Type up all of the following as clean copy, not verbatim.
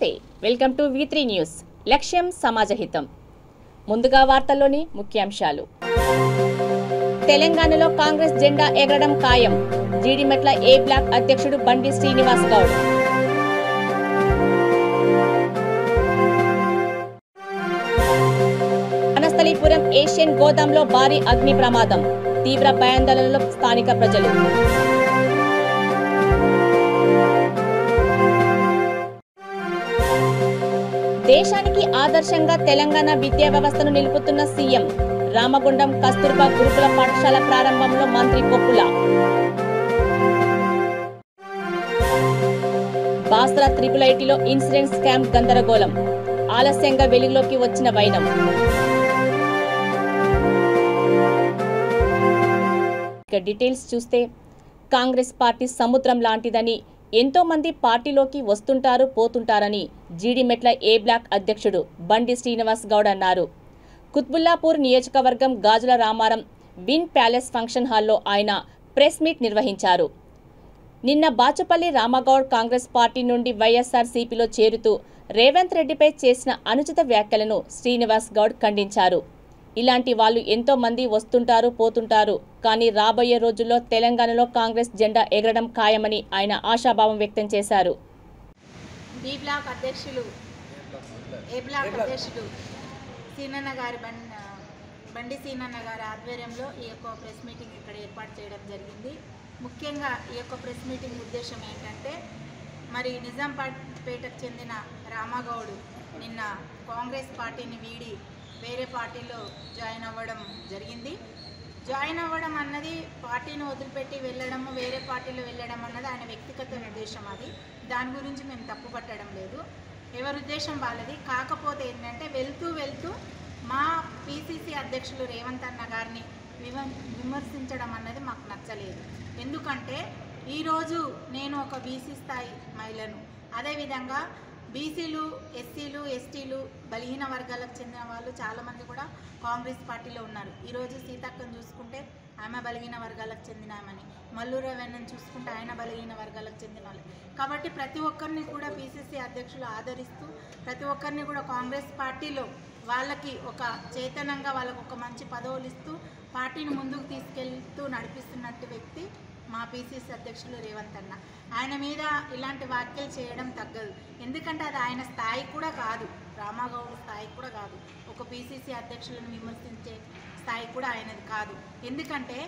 నమస్తే welcome to V3 news లక్ష్యం సమాజహితం ముందుగా వార్తల్లోని ముఖ్యాంశాలు తెలంగాణలో కాంగ్రెస్ జెండా ఎగరడం ఖాయం జీడిమెట్ల ఏ బ్లాక్ అధ్యక్షుడు బండి శ్రీనివాస్ గౌడ్ వనస్థలిపురం ఏషియన్ గోదాంలో భారీ అగ్ని ప్రమాదం తీవ్ర భయాందోళనలో స్థానిక ప్రజలు దేశానికి ఆదర్శంగా తెలంగాణ విద్యా వ్యవస్థను నిలుపుతున్న సీఎం రామగుండం కస్తూర్బా గురుకుల పాఠశాల ప్రారంభంలో మంత్రి కొప్పుల బాస్రా IIITలో ఇన్సూరెన్స్ స్కామ్ గందరగోళం ఆలస్యంగా వెలుగులోకి వచ్చిన వైనం ఇక డీటెయిల్స్ చూస్తే కాంగ్రెస్ పార్టీ సముద్రం లాంటిదని ఎంతో మంది పార్టీలోకి వస్తుంటారు పోతుంటారని జీడిమెట్ల ఏ బ్లాక్ అధ్యక్షుడు బండి శ్రీనివాస్ గౌడ్ అన్నారు. కుత్బుల్లాపూర్ నియోజకవర్గం గాజుల రామారం విన్ ప్యాలెస్ ఫంక్షన్ హాల్లో ఆయన ప్రెస్ మీట్ నిర్వహించారు. నిన్న బాచుపల్లి రామగౌడ్ కాంగ్రెస్ పార్టీ నుండి వైఎస్ఆర్సీపీలో చేరుతూ రేవంత్ రెడ్డిపై చేసిన అనుచిత వ్యాఖ్యలను శ్రీనివాస్ గౌడ్ ఖండించారు. ఇలాంటి వాళ్ళు ఎంతో మంది వస్తుంటారు పోతుంటారు కానీ రాబోయే రోజుల్లో తెలంగాణలో కాంగ్రెస్ జెండా ఎగరడం ఖాయమని ఆయన ఆశాభావం వ్యక్తం చేశారు. బి బ్లాక్ అధ్యక్షులు ఏ బ్లాక్ అధ్యక్షుడు సీనన్న గారి బండి సీనన్న గారి ఆధ్వర్యంలో ఈ యొక్క ప్రెస్ మీటింగ్ ఇక్కడ ఏర్పాటు చేయడం జరిగింది. ముఖ్యంగా ఈ యొక్క ప్రెస్ మీటింగ్ ఉద్దేశం ఏంటంటే మరి నిజాంపేటకు చెందిన రామగౌడ్ నిన్న కాంగ్రెస్ పార్టీని వీడి వేరే పార్టీలో జాయిన్ అవ్వడం జరిగింది. జాయిన్ అవ్వడం అన్నది పార్టీని వదిలిపెట్టి వెళ్ళడము వేరే పార్టీలో వెళ్ళడం అన్నది ఆయన వ్యక్తిగత ఉద్దేశం. అది దాని గురించి మేము తప్పు పట్టడం లేదు, ఎవరి ఉద్దేశం వాళ్ళది. కాకపోతే ఏంటంటే వెళ్తూ మా పిసిసి అధ్యక్షులు రేవంత్ అన్న గారిని విమర్శించడం అన్నది మాకు నచ్చలేదు. ఎందుకంటే ఈరోజు నేను ఒక బీసీ స్థాయి మహిళను, అదేవిధంగా బీసీలు ఎస్సీలు ఎస్టీలు బలహీన వర్గాలకు చెందిన వాళ్ళు చాలామంది కూడా కాంగ్రెస్ పార్టీలో ఉన్నారు. ఈరోజు సీతక్కను చూసుకుంటే ఆమె బలహీన వర్గాలకు చెందిన ఆమెని, మల్లు రవీణను చూసుకుంటే ఆయన బలహీన వర్గాలకు చెందిన వాళ్ళు. కాబట్టి ప్రతి ఒక్కరిని కూడా పిసిసి అధ్యక్షులు ఆదరిస్తూ ప్రతి ఒక్కరిని కూడా కాంగ్రెస్ పార్టీలో వాళ్ళకి ఒక చైతన్యంగా వాళ్ళకు ఒక మంచి పదవులు ఇస్తూ పార్టీని ముందుకు తీసుకెళ్తూ నడిపిస్తున్నట్టు వ్యక్తి మా పిసిసి అధ్యక్షులు రేవంత్ అన్న. ఆయన మీద ఇలాంటి వ్యాఖ్యలు చేయడం తగ్గదు. ఎందుకంటే అది ఆయన స్థాయి కూడా కాదు, రామగౌడ్ స్థాయి కూడా కాదు, ఒక పిసిసి అధ్యక్షులను విమర్శించే స్థాయి కూడా ఆయనది కాదు. ఎందుకంటే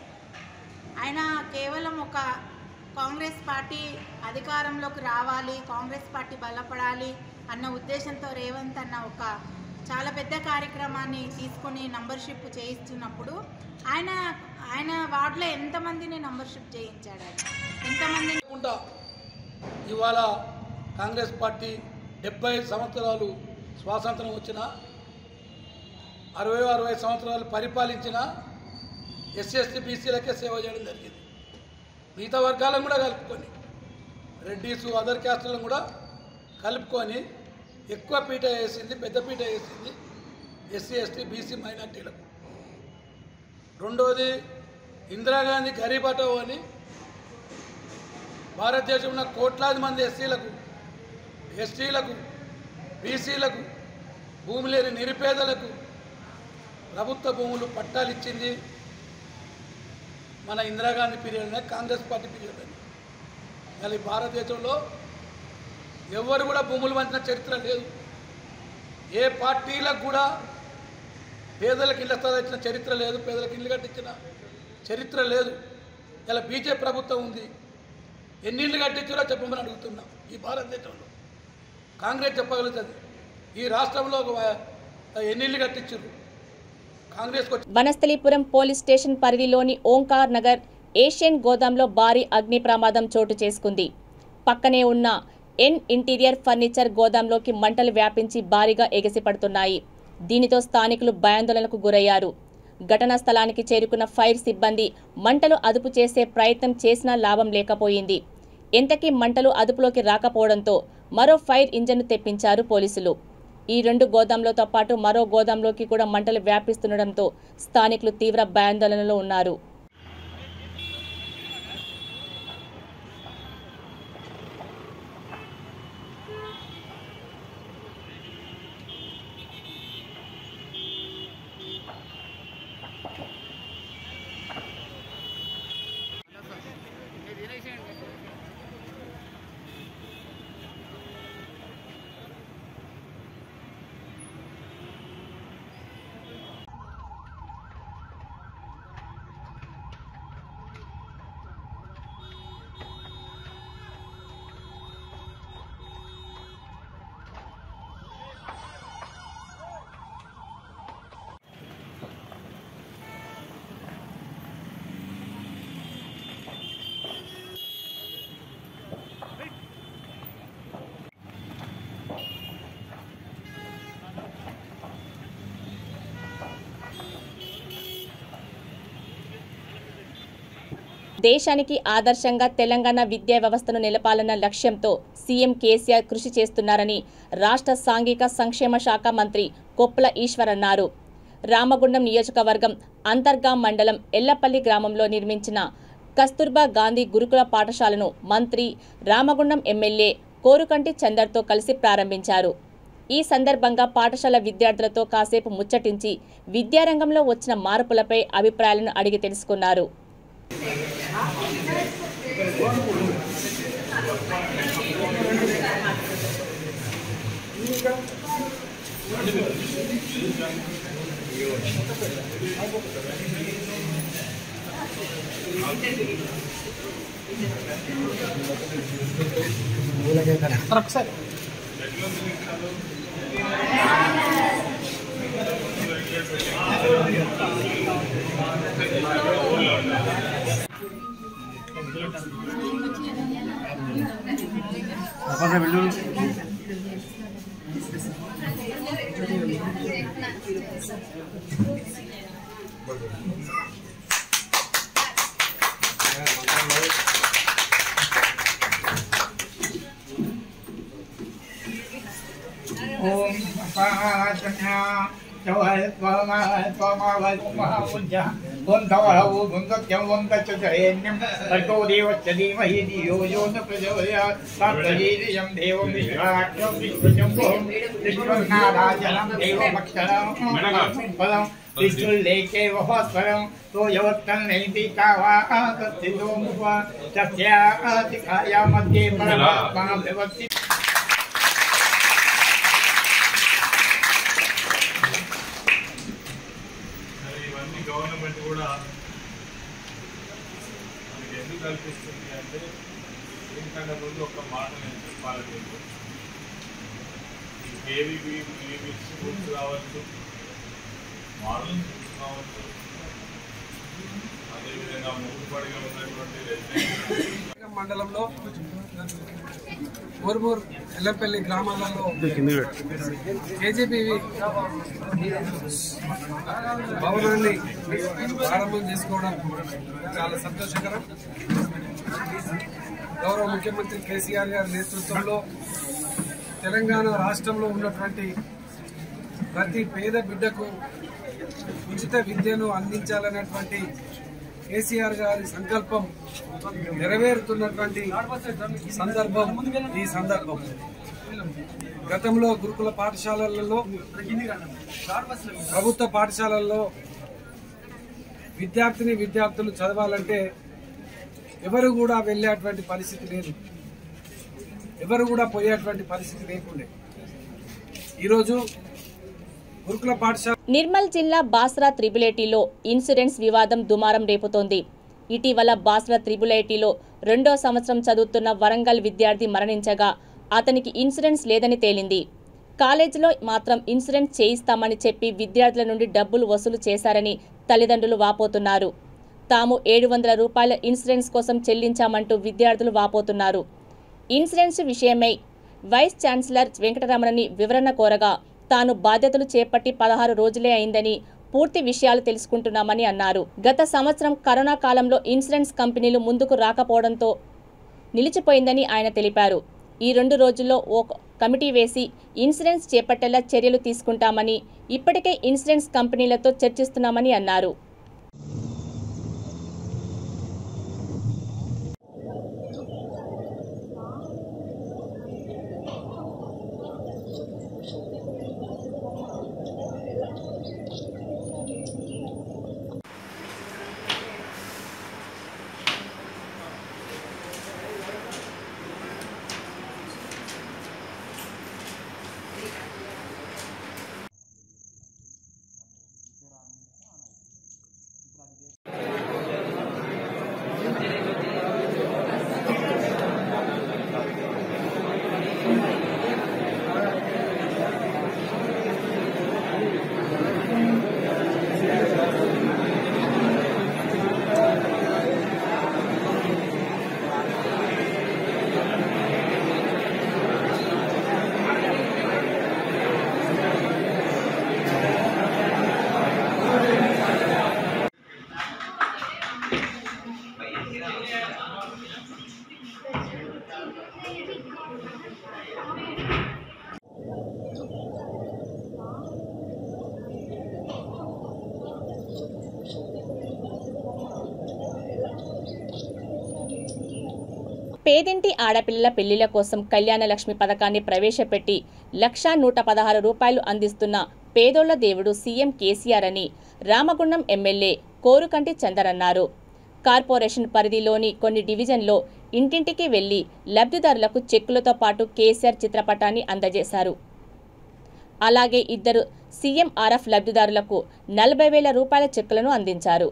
ఆయన కేవలం ఒక కాంగ్రెస్ పార్టీ అధికారంలోకి రావాలి, కాంగ్రెస్ పార్టీ బలపడాలి అన్న ఉద్దేశంతో రేవంత్ అన్న ఒక చాలా పెద్ద కార్యక్రమాన్ని తీసుకొని నంబర్షిప్ చేయిస్తున్నప్పుడు ఆయన వార్డులో ఎంతమందిని నంబర్షిప్ చేయించాడు, ఎంతమంది. ఇవాళ కాంగ్రెస్ పార్టీ 70 సంవత్సరాలు స్వాతంత్రం వచ్చిన 60 సంవత్సరాలు పరిపాలించిన ఎస్సీ ఎస్టీ బీసీలకే సేవ చేయడం జరిగింది. మిగతా వర్గాలను కూడా కలుపుకొని రెడ్డీసు అదర్ క్యాస్టులను కూడా కలుపుకొని ఎక్కువ పీట వేసింది, పెద్ద పీట వేసింది ఎస్సీ ఎస్టీ బీసీ మైనార్టీలకు. రెండోది ఇందిరాగాంధీ గరీబ్ హఠావో అని భారతదేశంలో ఉన్న కోట్లాది మంది ఎస్సీలకు ఎస్టీలకు బీసీలకు భూమి లేని నిరుపేదలకు ప్రభుత్వ భూములు పట్టాలు ఇచ్చింది మన Indira Gandhi period, Congress party period అని. కానీ భారతదేశంలో ఎవరు కూడా భూములు పంచిన చరిత్ర లేదు. ఏ పార్టీలకు కూడా పేదలకు ఇళ్ల స్థలాలు ఇచ్చిన చరిత్ర లేదు, పేదలకు ఇల్లు కట్టించిన చరిత్ర లేదు. ఇలా బీజేపీ ప్రభుత్వం ఉంది, ఎన్ని ఇళ్ళు కట్టించారో చెప్పమని అడుగుతున్నాం. ఈ భారతదేశంలో కాంగ్రెస్ చెప్పగలుగుతుంది ఈ రాష్ట్రంలో ఎన్ని ఇళ్ళు కట్టించారు కాంగ్రెస్. వనస్థలిపురం పోలీస్ స్టేషన్ పరిధిలోని ఓంకార్ నగర్ ఏషియన్ గోదాంలో భారీ అగ్ని ప్రమాదం చోటు చేసుకుంది. పక్కనే ఉన్న ఇంటీరియర్ ఫర్నిచర్ గోదాంలోకి మంటలు వ్యాపించి భారీగా ఎగసిపడుతున్నాయి. దీనితో స్థానికులు భయాందోళనకు గురయ్యారు. ఘటనా స్థలానికి చేరుకున్న ఫైర్ సిబ్బంది మంటలు అదుపు చేసే ప్రయత్నం చేసినా లాభం లేకపోయింది. ఎంతకీ మంటలు అదుపులోకి రాకపోవడంతో మరో ఫైర్ ఇంజన్ను తెప్పించారు పోలీసులు. ఈ 2 గోదాంలతో పాటు మరో గోదాంలోకి కూడా మంటలు వ్యాపిస్తుండటంతో స్థానికులు తీవ్ర భయాందోళనలో ఉన్నారు. దేశానికి ఆదర్శంగా తెలంగాణ విద్యా వ్యవస్థను నిలపాలన్న లక్ష్యంతో సీఎం కేసీఆర్ కృషి చేస్తున్నారని రాష్ట్ర సాంఘిక సంక్షేమ శాఖ మంత్రి కొప్పుల ఈశ్వర్ అన్నారు. రామగుండం నియోజకవర్గం అంతర్గాం మండలం ఎల్లపల్లి గ్రామంలో నిర్మించిన కస్తూర్బా గాంధీ గురుకుల పాఠశాలను మంత్రి రామగుండం ఎమ్మెల్యే కోరుకంటి చందర్తో కలిసి ప్రారంభించారు. ఈ సందర్భంగా పాఠశాల విద్యార్థులతో కాసేపు ముచ్చటించి విద్యారంగంలో వచ్చిన మార్పులపై అభిప్రాయాలను అడిగి తెలుసుకున్నారు. Om Pahasanya Jawai Pamawai Mahapunja Om Tawahu Bundakyam Bundachajayenyam Tarko Devachadimahi Diyoyona Prajavaya Satrajidiyam Devam Vishwakyam Vishwajambham Vishwanadajalam Devamaksharam Padam Vishwuleke Vahaswaram Toyavattan Naitikava Tathidomva Chathya Atikaya Madhye Paramatma Bhavati government కూడా మనకి ఎందుకు కల్పిస్తుంది అంటే దీనికంటే ముందు ఒక మాట నేను చెప్పాలి. ఈ కేవీబీ స్కూల్స్ కావచ్చు, మోడల్ స్కూల్స్ కావచ్చు, అదేవిధంగా మూడుపడిగా ఉన్నటువంటి మండలంలో ఊర్మూర్ ఎల్లపల్లి గ్రామాలలో కేజీబీవీ భవనాన్ని ప్రారంభం చేసుకోవడం చాలా సంతోషకరం. గౌరవ ముఖ్యమంత్రి కేసీఆర్ గారి నేతృత్వంలో తెలంగాణ రాష్ట్రంలో ఉన్నటువంటి ప్రతి పేద బిడ్డకు ఉచిత విద్యను అందించాలనేటువంటి కేసీఆర్ గారి సంకల్పం నెరవేరుతున్నటువంటి సందర్భం ఈ సందర్భం. గతంలో గురుకుల పాఠశాలలలో, ప్రభుత్వ పాఠశాలల్లో విద్యార్థులు చదవాలంటే ఎవరు కూడా వెళ్ళేటువంటి పరిస్థితి లేదు, ఎవరు కూడా పోయేటువంటి పరిస్థితి లేకుండే. ఈరోజు గురుకుల పాఠశాల నిర్మల్ జిల్లా బాస్రా త్రిబులేటీలో ఇన్సూరెన్స్ వివాదం దుమారం రేపుతోంది. ఇటీవల బాస్రా త్రిబులేటీలో 2వ సంవత్సరం చదువుతున్న వరంగల్ విద్యార్థి మరణించగా అతనికి ఇన్సూరెన్స్ లేదని తేలింది. కాలేజీలో మాత్రం ఇన్సూరెన్స్ చేయిస్తామని చెప్పి విద్యార్థుల నుండి డబ్బులు వసూలు చేశారని తల్లిదండ్రులు వాపోతున్నారు. తాము 700 రూపాయల ఇన్సూరెన్స్ కోసం చెల్లించామంటూ విద్యార్థులు వాపోతున్నారు. ఇన్సూరెన్స్ విషయమై వైస్ ఛాన్సలర్ వెంకటరమణని వివరణ కోరగా తాను బాధ్యతలు చేపట్టి 16 రోజులే అయిందని, పూర్తి విషయాలు తెలుసుకుంటున్నామని అన్నారు. గత సంవత్సరం కరోనా కాలంలో ఇన్సూరెన్స్ కంపెనీలు ముందుకు రాకపోవడంతో నిలిచిపోయిందని ఆయన తెలిపారు. ఈ 2 రోజుల్లో ఓ కమిటీ వేసి ఇన్సూరెన్స్ చేపట్టేలా చర్యలు తీసుకుంటామని, ఇప్పటికే ఇన్సూరెన్స్ కంపెనీలతో చర్చిస్తున్నామని అన్నారు. పేదింటి ఆడపిల్లల పెళ్లిళ్ల కోసం కళ్యాణ లక్ష్మి పథకాన్ని ప్రవేశపెట్టి 1,116 రూపాయలు అందిస్తున్న పేదోళ్ల దేవుడు సీఎం కేసీఆర్ అని రామగుండం ఎమ్మెల్యే కోరుకంటి చందర్ అన్నారు. కార్పొరేషన్ పరిధిలోని కొన్ని డివిజన్లో ఇంటింటికి వెళ్లి లబ్ధిదారులకు చెక్కులతో పాటు కేసీఆర్ చిత్రపటాన్ని అందజేశారు. అలాగే 2 సీఎంఆర్ఎఫ్ లబ్ధిదారులకు 40,000 రూపాయల చెక్కులను అందించారు.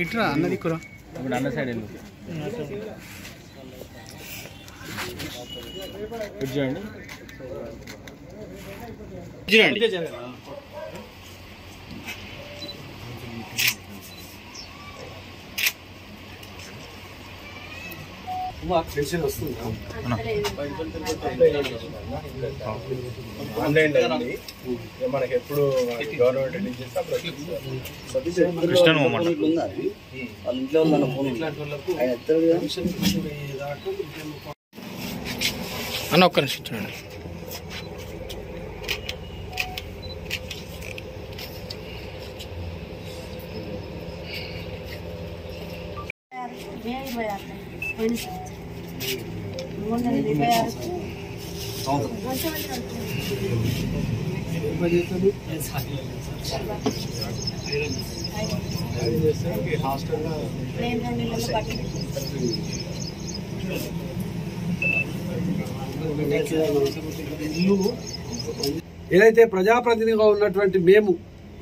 ఇట్లా అన్నది కూడా అన్న సైడ్ చూడండి. ఆన్లైన్ మనకి ఎప్పుడు గవర్నమెంట్ రిలీజ్ చేస్తే అన్న ఒక్క నిమిషం చూడండి. ఏదైతే ప్రజాప్రతినిధిగా ఉన్నటువంటి మేము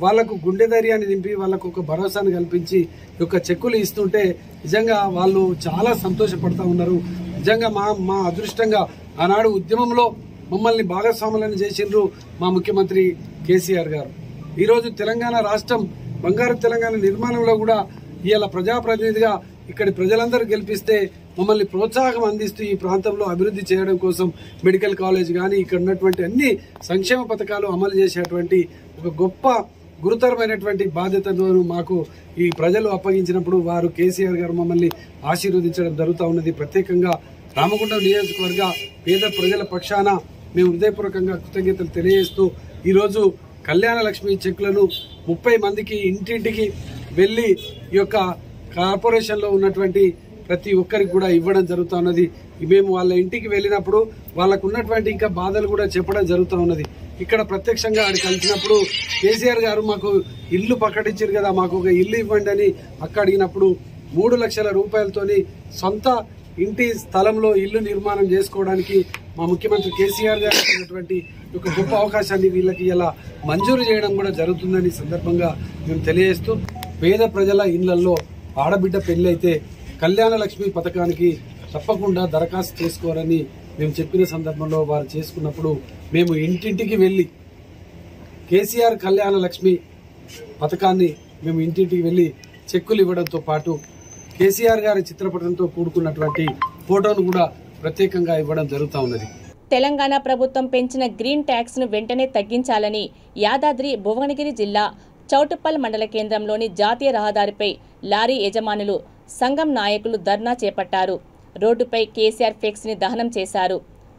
వాళ్లకు గుండె ధైర్యాన్ని నింపి వాళ్లకు ఒక భరోసాను కల్పించి యొక్క చెక్కులు ఇస్తుంటే నిజంగా వాళ్ళు చాలా సంతోషపడతా ఉన్నారు. నిజంగా మా అదృష్టంగా ఆనాడు ఉద్యమంలో మమ్మల్ని భాగస్వాములను చేసిండ్రు మా ముఖ్యమంత్రి కేసీఆర్ గారు. ఈరోజు తెలంగాణ రాష్ట్రం బంగారు తెలంగాణ నిర్మాణంలో కూడా ఇవాళ ప్రజాప్రతినిధిగా ఇక్కడి ప్రజలందరూ గెలిపిస్తే మమ్మల్ని ప్రోత్సాహం అందిస్తూ ఈ ప్రాంతంలో అభివృద్ధి చేయడం కోసం మెడికల్ కాలేజ్ కానీ ఇక్కడ ఉన్నటువంటి అన్ని సంక్షేమ పథకాలు అమలు చేసేటువంటి ఒక గొప్ప గురుతరమైనటువంటి బాధ్యతను మాకు ఈ ప్రజలు అప్పగించినప్పుడు వారు కేసీఆర్ గారు మమ్మల్ని ఆశీర్వదించడం జరుగుతూ ఉన్నది. ప్రత్యేకంగా రామగుండం నియోజకవర్గ పేద ప్రజల పక్షాన మేము హృదయపూర్వకంగా కృతజ్ఞతలు తెలియజేస్తూ ఈరోజు కళ్యాణ లక్ష్మి చెక్కులను 30 మందికి ఇంటింటికి వెళ్లి ఈ యొక్క కార్పొరేషన్లో ఉన్నటువంటి ప్రతి ఒక్కరికి కూడా ఇవ్వడం జరుగుతూ ఉన్నది. మేము వాళ్ళ ఇంటికి వెళ్ళినప్పుడు వాళ్ళకు ఉన్నటువంటి ఇంకా బాధలు కూడా చెప్పడం జరుగుతూ ఉన్నది. ఇక్కడ ప్రత్యక్షంగా ఆడికి కలిసినప్పుడు కేసీఆర్ గారు మాకు ఇల్లు ప్రకటించారు కదా, మాకు ఒక ఇల్లు ఇవ్వండి అని అక్క అడిగినప్పుడు 3 లక్షల రూపాయలతోని సొంత ఇంటి స్థలంలో ఇల్లు నిర్మాణం చేసుకోవడానికి మా ముఖ్యమంత్రి కేసీఆర్ గారు ఇచ్చినటువంటి ఒక గొప్ప అవకాశాన్ని వీళ్ళకి ఇలా మంజూరు చేయడం కూడా జరుగుతుందని సందర్భంగా మేము తెలియజేస్తూ పేద ప్రజల ఇళ్లలో ఆడబిడ్డ పెళ్లి అయితే కళ్యాణ లక్ష్మి పథకానికి తప్పకుండా దరఖాస్తు చేసుకోవాలని మేము చెప్పిన సందర్భంలో వారు చేసుకున్నప్పుడు మేము ఇంటింటికి వెళ్లి కేసీఆర్ కళ్యాణ లక్ష్మి పథకాన్ని మేము ఇంటింటికి వెళ్లి చెక్కులు ఇవ్వడంతో పాటు కేసీఆర్ గారి చిత్రపటంతో కూడుకున్నటువంటి ఫోటోను కూడా ప్రత్యేకంగా ఇవ్వడం జరుగుతూ ఉన్నది. తెలంగాణ ప్రభుత్వం పెంచిన గ్రీన్ ట్యాక్స్ ను వెంటనే తగ్గించాలని యాదాద్రి భువనగిరి జిల్లా చౌటుప్పల్ మండల కేంద్రంలోని జాతీయ రహదారిపై లారీ యజమానులు సంఘం నాయకులు ధర్నా చేపట్టారు. రోడ్డుపై కేసీఆర్ ఫ్లెక్స్ ని దహనం చేశారు.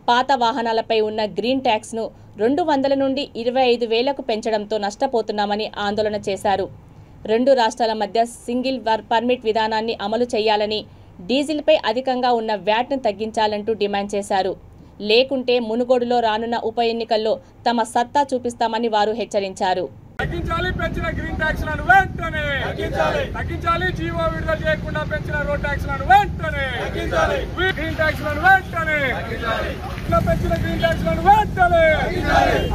పాత వాహనాలపై ఉన్న గ్రీన్ ట్యాక్స్ ను 200 నుండి 25,000కు పెంచడంతో నష్టపోతున్నామని ఆందోళన చేశారు. 2 రాష్ట్రాల మధ్య సింగిల్ పర్మిట్ విధానాన్ని అమలు చేయాలని, డీజిల్పై అధికంగా ఉన్న వ్యాట్ను తగ్గించాలంటూ డిమాండ్ చేశారు. లేకుంటే మునుగోడులో రానున్న ఉప ఎన్నికల్లో తమ సత్తా చూపిస్తామని వారు హెచ్చరించారు. తగ్గించాలి, పెంచిన గ్రీన్ ట్యాక్స్ లను వెంటనే తగ్గించాలి, జీవో విడుదల చేయకుండా పెంచిన రోడ్ ట్యాక్స్ లను వెంటనే గ్రీన్ ట్యాక్స్ లను వెంటనే పెంచిన గ్రీన్ ట్యాక్స్ లను వెంటనే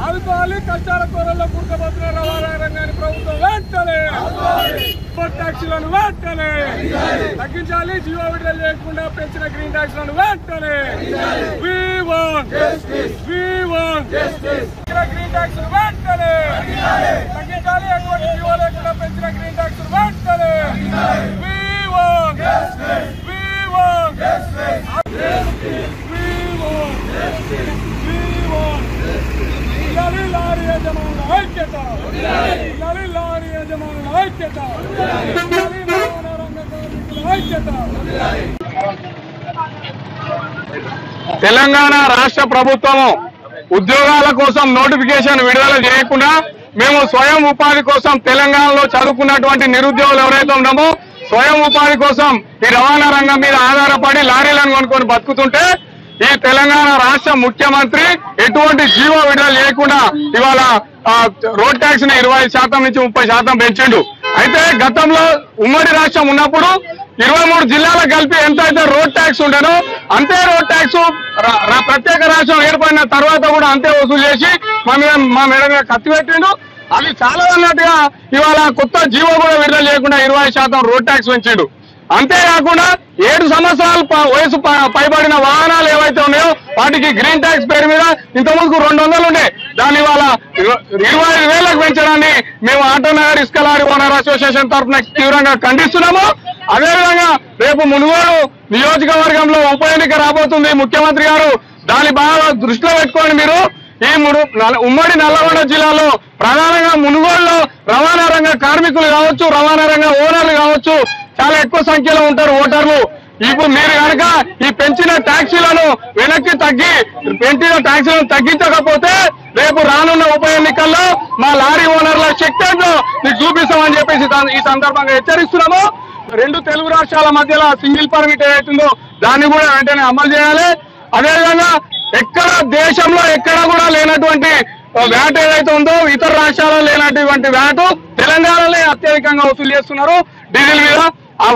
ఆదుకోవాలి. కష్టాల కూరల్లో పుట్టబోతున్న రవాణా రంగాన్ని ప్రభుత్వం వెంటనే ట్యాక్సీలను వెంటనే తగ్గించాలి, జీవో విడుదల చేయకుండా పెంచిన గ్రీన్ ట్యాక్స్ లను వెంటనే గ్రీన్ ట్యాక్స్ వెంటనే తగ్గించాలి, ఎటువంటి జీవో లేకుండా పెంచిన గ్రీన్ ట్యాక్స్ వెంటనే లారీ యజమానుల ఐక్యత, లారీ యజమానుల యజమానుల ఐక్యత, రవాణా రంగ కార్మికుల ఐక్యత. తెలంగాణ రాష్ట్ర ప్రభుత్వం ఉద్యోగాల కోసం నోటిఫికేషన్ విడుదల చేయకుండా మేము స్వయం ఉపాధి కోసం తెలంగాణలో చదువుకున్నటువంటి నిరుద్యోగులు ఎవరైతే ఉన్నామో స్వయం ఉపాధి కోసం ఈ రవాణా రంగం మీద ఆధారపడి లారీలను కొనుక్కొని బతుకుతుంటే ఈ తెలంగాణ రాష్ట్ర ముఖ్యమంత్రి ఎటువంటి జీవో విడుదల చేయకుండా ఇవాళ రోడ్ ట్యాక్స్ ని 25% నుంచి 30% పెంచిండు. అయితే గతంలో ఉమ్మడి రాష్ట్రం ఉన్నప్పుడు 23 జిల్లాలకు కలిపి ఎంతైతే రోడ్ ట్యాక్స్ ఉండేనో అంతే రోడ్ ట్యాక్స్ ప్రత్యేక రాష్ట్రం ఏర్పడిన తర్వాత కూడా అంతే వసూలు చేసి మా మేడ మీద కత్తి పెట్టిండు. అది చాలా అన్నట్టుగా ఇవాళ కొత్త జీవో కూడా విడుదల చేయకుండా 20% రోడ్ ట్యాక్స్ పెంచిండు. అంతేకాకుండా 7 సంవత్సరాల వయసు పైబడిన వాహనాలు ఏవైతే ఉన్నాయో వాటికి గ్రీన్ ట్యాక్స్ పేరు మీద ఇంతకుముందుకు 200 ఉండే దాన్ని ఇవాళ 25,000లకు పెంచడాన్ని మేము ఆటోనగర్ ఇసుక లారీ ఓనర్ అసోసియేషన్ తరఫున తీవ్రంగా ఖండిస్తున్నాము. అదేవిధంగా రేపు మునుగోడు నియోజకవర్గంలో ఉప ఎన్నిక రాబోతుంది. ముఖ్యమంత్రి గారు దాన్ని బాగా దృష్టిలో పెట్టుకోండి. మీరు ఈ ఉమ్మడి నల్లగొండ జిల్లాలో ప్రధానంగా మునుగోడులో రవాణా రంగ కార్మికులు కావచ్చు, రవాణా రంగ ఓనర్లు కావచ్చు, చాలా ఎక్కువ సంఖ్యలో ఉంటారు ఓటర్లు. ఇప్పుడు మీరు కనుక ఈ పెంచిన ట్యాక్సీలను వెనక్కి తగ్గించకపోతే రేపు రానున్న ఉప ఎన్నికల్లో మా లారీ ఓనర్ల శక్తి ఏంటో మీకు చూపిస్తామని చెప్పేసి ఈ సందర్భంగా హెచ్చరిస్తున్నాము. 2 తెలుగు రాష్ట్రాల మధ్యలో సింగిల్ పర్మిట్ ఏదైతుందో దాన్ని కూడా వెంటనే అమలు చేయాలి. అదేవిధంగా దేశంలో ఎక్కడ కూడా లేనటువంటి వ్యాట్ ఏదైతే ఉందో ఇతర రాష్ట్రాల్లో లేనటువంటి వ్యాట్ తెలంగాణలో అత్యధికంగా వసూలు చేస్తున్నారు డీజిల్ మీద. ఆ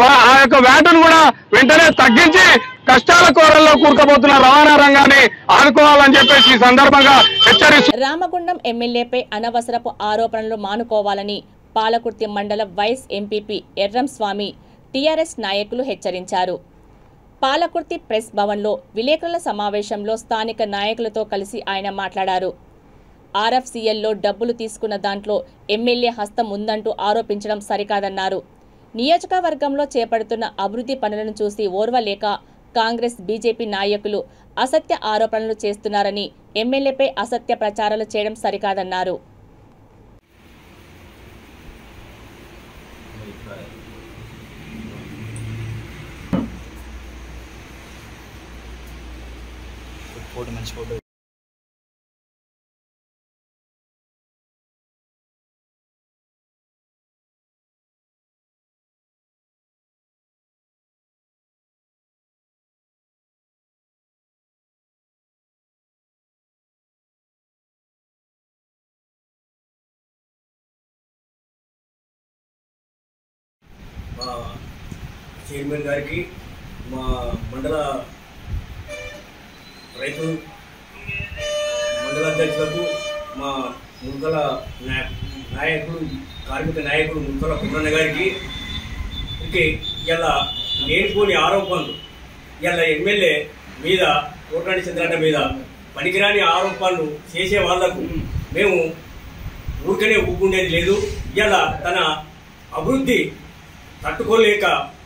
యొక్క వ్యాటును కూడా వెంటనే తగ్గించి కష్టాల కోరల్లో కూరుకుపోతున్న రవాణా రంగాన్ని ఆదుకోవాలని చెప్పేసి ఈ సందర్భంగా హెచ్చరిస్తున్నారు. రామగుండం ఎమ్మెల్యేపై అనవసరపు ఆరోపణలు మానుకోవాలని పాలకుర్తి మండల వైస్ ఎంపీపీ ఎర్రం స్వామి టీఆర్ఎస్ నాయకులు హెచ్చరించారు. పాలకుర్తి ప్రెస్ భవన్లో విలేకరుల సమావేశంలో స్థానిక నాయకులతో కలిసి ఆయన మాట్లాడారు. ఆర్ఎఫ్సీఎల్లో డబ్బులు తీసుకున్న దాంట్లో ఎమ్మెల్యే హస్తం ఉందంటూ ఆరోపించడం సరికాదన్నారు. నియోజకవర్గంలో చేపడుతున్న అభివృద్ధి పనులను చూసి ఓర్వలేక కాంగ్రెస్ బీజేపీ నాయకులు అసత్య ఆరోపణలు చేస్తున్నారని, ఎమ్మెల్యేపై అసత్య ప్రచారాలు చేయడం సరికాదన్నారు. మా చైర్మన్ గారికి, మా మండల రైతు మండల అధ్యక్షులకు, మా మున్కల నాయకుడు కార్మిక నాయకుడు మున్కల పున్నన్న గారికి, ఇలా లేనిపోని ఆరోపణలు ఇలా ఎమ్మెల్యే మీద కోటాని చంద్రన్న మీద పనికిరాని ఆరోపణలు చేసే వాళ్లకు మేము ఊరికనే ఊపుకుండేది లేదు. ఇలా తన అభివృద్ధి తట్టుకోలేక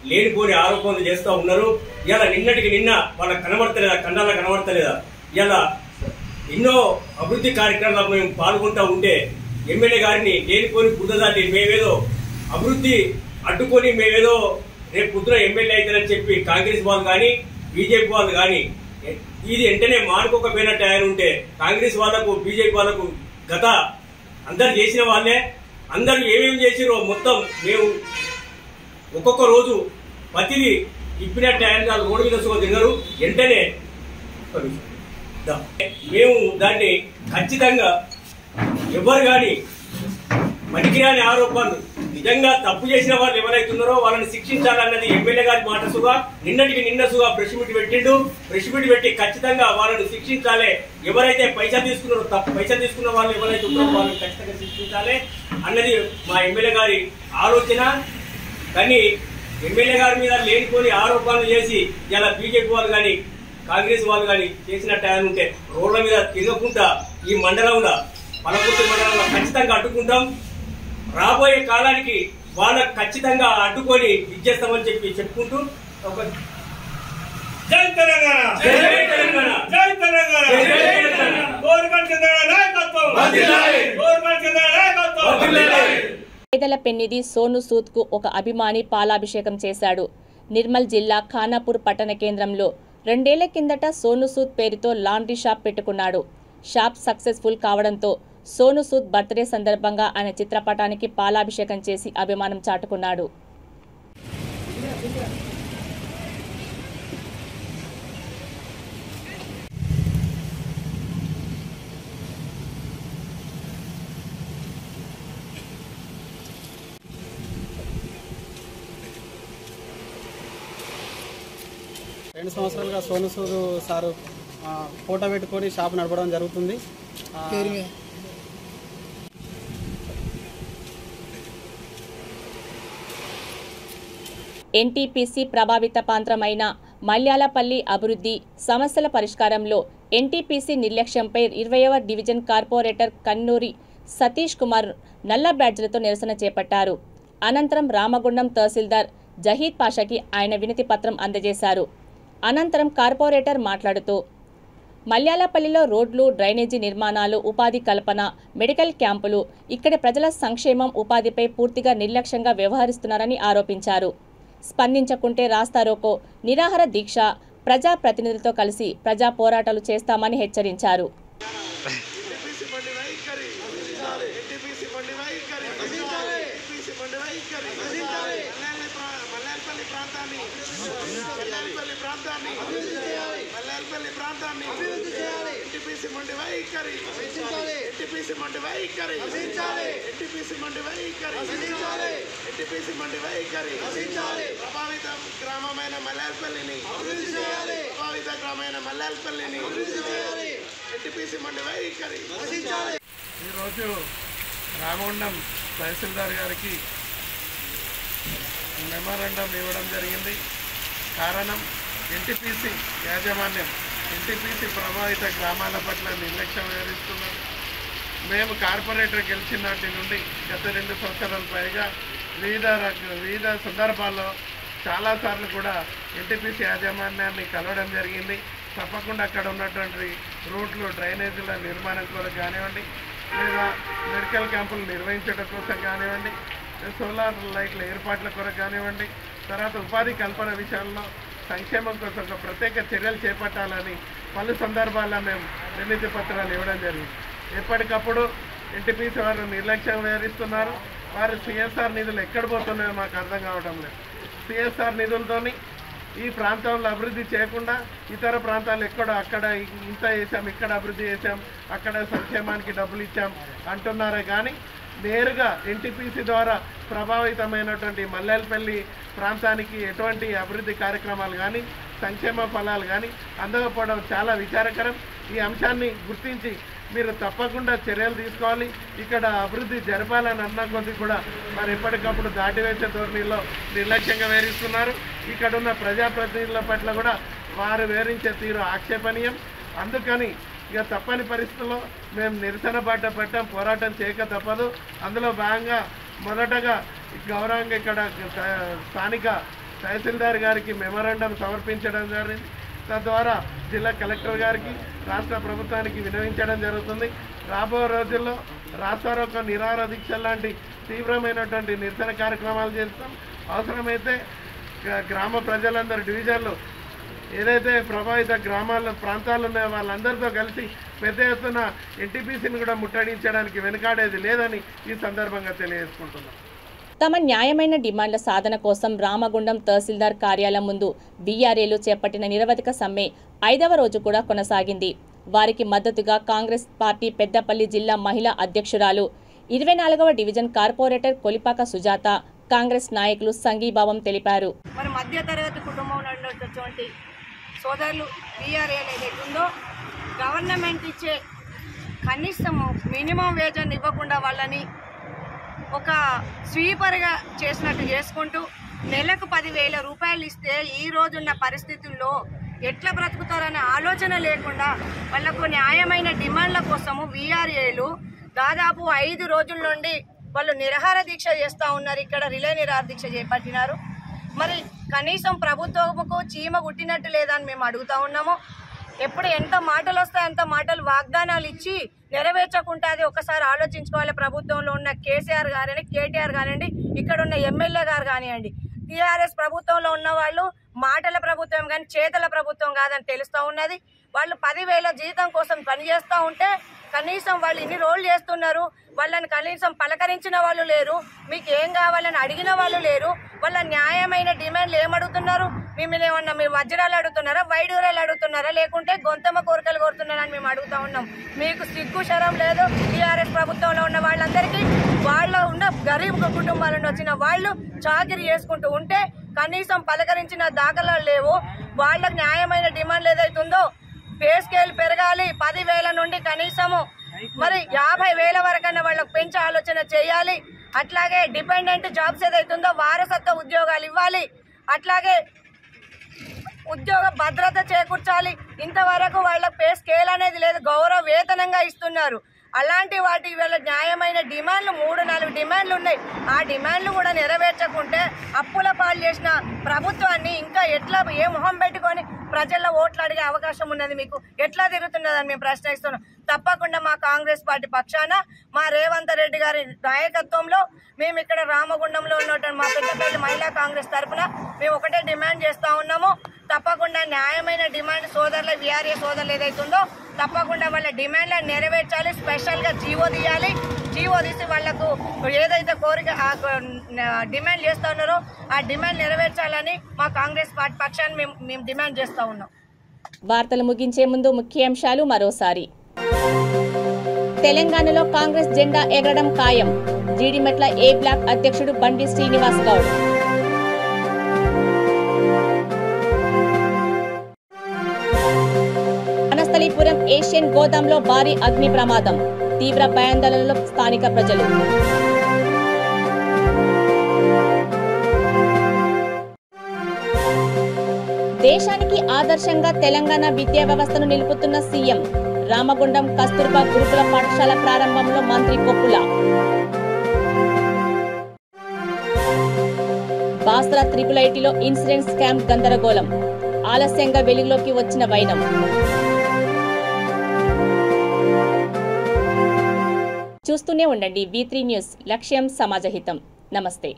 లేనిపోని ఆరోపణలు చేస్తూ ఉన్నారు. ఇలా నిన్నటికి నిన్న వాళ్ళకి కనబడతలేదా, కన్నాల కనబడతలేదా? ఇలా ఎన్నో అభివృద్ధి కార్యక్రమాల్లో మేము పాల్గొంటూ ఉంటే ఎమ్మెల్యే గారిని లేనిపోని బుద్ధదాటి మేమేదో అభివృద్ధి అడ్డుకొని మేమేదో రేపు పొద్దున ఎమ్మెల్యే అవుతారని చెప్పి కాంగ్రెస్ వాళ్ళు కానీ బీజేపీ వాళ్ళు కానీ ఇది వెంటనే మానుకోకపోయినట్టు ఆయన ఉంటే కాంగ్రెస్ వాళ్లకు బీజేపీ వాళ్లకు గత అందరు చేసిన వాళ్ళే అందరూ ఏమేమి చేసిరో మొత్తం మేము ఒక్కొక్క రోజు ప్రతిదీ ఇప్పినట్టు ఆయన రోడ్డు మీద తిన్నారు. వెంటనే మేము దాన్ని ఖచ్చితంగా ఎవరు కానీ పనికిరాని ఆరోపణలు నిజంగా తప్పు చేసిన వాళ్ళు ఎవరైతున్నారో వాళ్ళని శిక్షించాలన్నది ఎమ్మెల్యే గారి మాట సుగా నిన్నటికి నిన్న సుగా ప్రెస్ మీట్ పెట్టిండు. ప్రెస్ మీట్ పెట్టి ఖచ్చితంగా వాళ్ళని శిక్షించాలి. ఎవరైతే పైసా తీసుకున్నారో పైసా తీసుకున్న వాళ్ళు ఎవరైతే ఉన్నారో వాళ్ళని ఖచ్చితంగా శిక్షించాలి అన్నది మా ఎమ్మెల్యే గారి ఆలోచన. కానీ ఎమ్మెల్యే గారి మీద లేనిపోని ఆరోపణలు చేసి ఇలా బీజేపీ వాళ్ళు కానీ కాంగ్రెస్ వాళ్ళు కానీ చేసినట్టు ఆయన ఉంటే రోడ్ల మీద తిరగకుండా ఈ మండలంలో పలకుర్తి మండలంలో ఖచ్చితంగా అడ్డుకుంటాం. రాబోయే కాలానికి వాళ్ళకు ఖచ్చితంగా అడ్డుకొని ఇచ్చేస్తామని చెప్పుకుంటూ ఒక జై తెలంగాణ, జై తెలంగాణ, జై తెలంగాణ, జై తెలంగాణ. గవర్నమెంట్ నాయకత్వం, గవర్నమెంట్ నాయకత్వం. పేదల పెన్నిధి సోను సూద్కు ఒక అభిమాని పాలాభిషేకం చేశాడు. నిర్మల్ జిల్లా ఖానాపూర్ పట్టణ కేంద్రంలో 2 ఏళ్ల కిందట సోను సూద్ పేరుతో లాండ్రీ షాప్ పెట్టుకున్నాడు. షాప్ సక్సెస్ఫుల్ కావడంతో సోను సూద్ బర్త్డే సందర్భంగా ఆయన చిత్రపటానికి పాలాభిషేకం చేసి అభిమానం చాటుకున్నాడు. రెండు సంవత్సరాలుగా సోను సూద్ సారు ఫోటో పెట్టుకొని షాప్ నడపడం జరుగుతుంది. ఎన్టీపీసీ ప్రభావిత ప్రాంతమైన మల్యాలపల్లి అభివృద్ధి సమస్యల పరిష్కారంలో ఎన్టీపీసీ నిర్లక్ష్యంపై 20వ డివిజన్ కార్పొరేటర్ కన్నూరి సతీష్ కుమార్ నల్ల బ్యాడ్జ్లతో నిరసన చేపట్టారు. అనంతరం రామగుండం తహసీల్దార్ జహీద్ పాషాకి ఆయన వినతి పత్రం అందజేశారు. అనంతరం కార్పొరేటర్ మాట్లాడుతూ మల్యాలపల్లిలో రోడ్లు, డ్రైనేజీ నిర్మాణాలు, ఉపాధి కల్పన, మెడికల్ క్యాంపులు, ఇక్కడి ప్రజల సంక్షేమం, ఉపాధిపై పూర్తిగా నిర్లక్ష్యంగా వ్యవహరిస్తున్నారని ఆరోపించారు. స్పందించకుంటే రాస్తారోకో, నిరాహార దీక్ష, ప్రజాప్రతినిధులతో కలిసి ప్రజా పోరాటాలు చేస్తామని హెచ్చరించారు. ప్రభావిత గ్రామమైన మల్లాలపల్లిని ఎన్టీపీసీ మండి వైఖరి. ఈరోజు రామగుండం తహసీల్దార్ గారికి మెమోరాండం ఇవ్వడం జరిగింది. కారణం ఎన్టీపీసీ యాజమాన్యం ఎన్టీపీసీ ప్రభావిత గ్రామాల పట్ల నిర్లక్ష్యం వ్యవహరిస్తున్నారు. మేము కార్పొరేటర్ గెలిచిన నాటి నుండి గత 2 సంవత్సరాల పైగా వివిధ సందర్భాల్లో చాలాసార్లు కూడా ఎన్టీపీసీ యాజమాన్యాన్ని కలవడం జరిగింది. తప్పకుండా అక్కడ ఉన్నటువంటి రోడ్లు, డ్రైనేజీల నిర్మాణం కొరకు కానివ్వండి, లేదా మెడికల్ క్యాంపులు నిర్వహించడం కోసం కానివ్వండి, సోలార్ లైట్ల ఏర్పాట్ల కొరకు కానివ్వండి, తర్వాత ఉపాధి కల్పన విషయంలో సంక్షేమం కోసం ఒక ప్రత్యేక చర్యలు చేపట్టాలని పలు సందర్భాల్లో మేము వినతి పత్రాలు ఇవ్వడం జరిగింది. ఎప్పటికప్పుడు ఎన్టీపీసీ వారు నిర్లక్ష్యం వ్యవహరిస్తున్నారు. వారు సిఎస్ఆర్ నిధులు ఎక్కడ పోతున్నాయో మాకు అర్థం కావడం లేదు. సిఎస్ఆర్ నిధులతోని ఈ ప్రాంతంలో అభివృద్ధి చేయకుండా ఇతర ప్రాంతాలు ఎక్కడో అక్కడ ఇంత చేసాం, ఇక్కడ అభివృద్ధి చేసాం, అక్కడ సంక్షేమానికి డబ్బులు ఇచ్చాం అంటున్నారే కానీ నేరుగా ఎన్టీపీసీ ద్వారా ప్రభావితమైనటువంటి మల్లాలపల్లి ప్రాంతానికి ఎటువంటి అభివృద్ధి కార్యక్రమాలు కానీ సంక్షేమ ఫలాలు కానీ అందకపోవడం చాలా విచారకరం. ఈ అంశాన్ని గుర్తించి మీరు తప్పకుండా చర్యలు తీసుకోవాలి. ఇక్కడ అభివృద్ధి జరపాలని అన్న కొద్దీ కూడా మరి ఎప్పటికప్పుడు దాటివేసే ధోరణిలో నిర్లక్ష్యంగా వ్యవహరిస్తున్నారు. ఇక్కడ ఉన్న ప్రజాప్రతినిధుల పట్ల కూడా వారు వ్యవహరించే తీరు ఆక్షేపణీయం. అందుకని ఇక తప్పని పరిస్థితుల్లో మేము నిరసన బాట పట్టాం, పోరాటం చేయక తప్పదు. అందులో భాగంగా మొదటగా గౌరవంగా ఇక్కడ స్థానిక తహసీల్దార్ గారికి మెమోరాండం సమర్పించడం జరిగింది. తద్వారా జిల్లా కలెక్టర్ గారికి, రాష్ట్ర ప్రభుత్వానికి వినవించడం జరుగుతుంది. రాబోయే రోజుల్లో రాస్తారోకో, నిరాహార దీక్ష లాంటి తీవ్రమైనటువంటి నిరసన కార్యక్రమాలు చేస్తాం. అవసరమైతే గ్రామ ప్రజలందరూ డివిజన్లు ఏదైతే ప్రభావిత గ్రామాల ప్రాంతాలు ఉన్నాయో వాళ్ళందరితో కలిసి పెద్ద ఎత్తున ఎన్టీపీసీని కూడా ముట్టడించడానికి వెనుకాడేది లేదని ఈ సందర్భంగా తెలియజేసుకుంటున్నాం. తమ న్యాయమైన డిమాండ్ల సాధన కోసం రామగుండం తహసీల్దార్ కార్యాలయం ముందు బీఆర్ఏలు చేపట్టిన నిరవధిక సమ్మె 5వ రోజు కూడా కొనసాగింది. వారికి మద్దతుగా కాంగ్రెస్ పార్టీ పెద్దపల్లి జిల్లా మహిళా అధ్యక్షురాలు 24వ డివిజన్ కార్పొరేటర్ కొలిపాక సుజాత, కాంగ్రెస్ నాయకులు సంఘీభావం తెలిపారు. మరి మధ్యతరగతి కుటుంబంలో ఉన్నటువంటి సోదరులు బీఆర్ఏలు ఏదైతుందో గవర్నమెంట్ ఇచ్చే కనీసం మినిమం వేజన్ ఇవ్వకుండా వాళ్ళని ఒక స్వీపర్గా చేసినట్టు చేసుకుంటూ నెలకు 10,000 రూపాయలు ఇస్తే ఈ రోజున్న పరిస్థితుల్లో ఎట్లా బ్రతుకుతారనే ఆలోచన లేకుండా వాళ్ళకు న్యాయమైన డిమాండ్ల కోసము వీఆర్ఏలు దాదాపు 5 రోజుల నుండి వాళ్ళు నిరాహార దీక్ష చేస్తూ ఉన్నారు. ఇక్కడ రిలే నిరాహార దీక్ష చేపట్టినారు. మరి కనీసం ప్రభుత్వముకు చీమ కుట్టినట్టు లేదని మేము అడుగుతా ఉన్నాము. ఎప్పుడు ఎంత మాటలు వస్తాయి అంత మాటలు వాగ్దానాలు ఇచ్చి నెరవేర్చకుండా అది ఒకసారి ఆలోచించుకోవాలి. ప్రభుత్వంలో ఉన్న కేసీఆర్ గారని, కేటీఆర్ కానివ్వండి, ఇక్కడ ఉన్న ఎమ్మెల్యే గారు కానివ్వండి. టీఆర్ఎస్ ప్రభుత్వంలో ఉన్న వాళ్ళు మాటల ప్రభుత్వం కానీ చేతల ప్రభుత్వం కాదని తెలుస్తూ ఉన్నది. వాళ్ళు 10,000 జీతం కోసం పనిచేస్తూ ఉంటే కనీసం వాళ్ళు ఇన్ని రోజులు చేస్తున్నారు, వాళ్ళని కనీసం పలకరించిన వాళ్ళు లేరు, మీకు ఏం కావాలని అడిగిన వాళ్ళు లేరు. వాళ్ళ న్యాయమైన డిమాండ్లు ఏమడుగుతున్నారు? మిమ్మల్ని ఏమన్నా మీ వజ్రాలు అడుగుతున్నారా, వైడూరాలు అడుగుతున్నారా, లేకుంటే గొంతమ్మ కోరికలు కోరుతున్నారని మేము అడుగుతా ఉన్నాం. మీకు సిగ్గు శరం లేదు. టీఆర్ఎస్ ప్రభుత్వంలో ఉన్న వాళ్ళందరికీ వాళ్ళ ఉన్న గరీబ్ కుటుంబాల నుండి వచ్చిన వాళ్ళు చాకిరీ చేసుకుంటూ ఉంటే కనీసం పలకరించిన దాఖలాలు లేవు. వాళ్ళకి న్యాయమైన డిమాండ్లు ఏదైతుందో పే స్కేల్ పెరగాలి, 10,000 నుండి కనీసము మరి 50,000 వరకన్నా వాళ్ళకు పెంచే ఆలోచన చేయాలి. అట్లాగే డిపెండెంట్ జాబ్స్ ఏదైతుందో వారసత్వ ఉద్యోగాలు ఇవ్వాలి. అట్లాగే ఉద్యోగ భద్రత చేకూర్చాలి. ఇంతవరకు వాళ్ళకు పే స్కేల్ అనేది లేదు, గౌరవ వేతనంగా ఇస్తున్నారు. అలాంటి వాటి వీళ్ళ న్యాయమైన డిమాండ్లు 3-4 డిమాండ్లు ఉన్నాయి. ఆ డిమాండ్లు కూడా నెరవేర్చకుంటే అప్పుల పాలు చేసిన ప్రభుత్వాన్ని ఇంకా ఎట్లా ఏ మొహం పెట్టుకొని ప్రజల్లో ఓట్లు అడిగే అవకాశం ఉన్నది? మీకు ఎట్లా తిరుగుతున్నదని మేము ప్రశ్నిస్తున్నాం. తప్పకుండా మా కాంగ్రెస్ పార్టీ పక్షాన మా రేవంత్ రెడ్డి గారి నాయకత్వంలో మేము ఇక్కడ రామగుండంలో ఉన్నటువంటి మా పెద్దపల్లి మహిళా కాంగ్రెస్ తరఫున మేము ఒకటే డిమాండ్ చేస్తూ ఉన్నాము. తప్పకుండా న్యాయమైన డిమాండ్ సోదరుల వీఆర్ఏ సోదరులు ఏదైతుందో తప్పకుండా వాళ్ళ డిమాండ్లను నెరవేర్చాలి. స్పెషల్గా జీవో తీయాలి. జీవో తీసి వాళ్లకు ఏదైతే కోరిక డిమాండ్ చేస్తూ ఉన్నారో ఆ డిమాండ్ నెరవేర్చాలని మా కాంగ్రెస్ పార్టీ పక్షాన్ని మేము డిమాండ్ చేస్తూ ఉన్నాం. వార్తలు ముగించే ముందు ముఖ్యాంశాలు మరోసారి. తెలంగాణలో కాంగ్రెస్ జెండా ఎగరడం ఖాయం. జీడిమెట్ల ఏ బ్లాక్ అధ్యక్షుడు బండి శ్రీనివాస్ గౌడ్. వనస్థలీపురం ఏషియన్ గోదాంలో భారీ అగ్ని ప్రమాదం. తీవ్ర భయాందోళనలో స్థానిక ప్రజలు. దేశానికి ఆదర్శంగా తెలంగాణ విద్యా వ్యవస్థను నిలుపుతున్న సీఎం. రామగుండం కస్తూర్బా గురుకుల పాఠశాల ప్రారంభంలో మంత్రి కొప్పుల. బాసర IIITలో ఇన్సూరెన్స్ స్కామ్ గందరగోళం. ఆలస్యంగా వెలుగులోకి వచ్చిన వైనం. చూస్తూనే ఉండండి V3 న్యూస్. లక్ష్యం సమాజహితం. నమస్తే.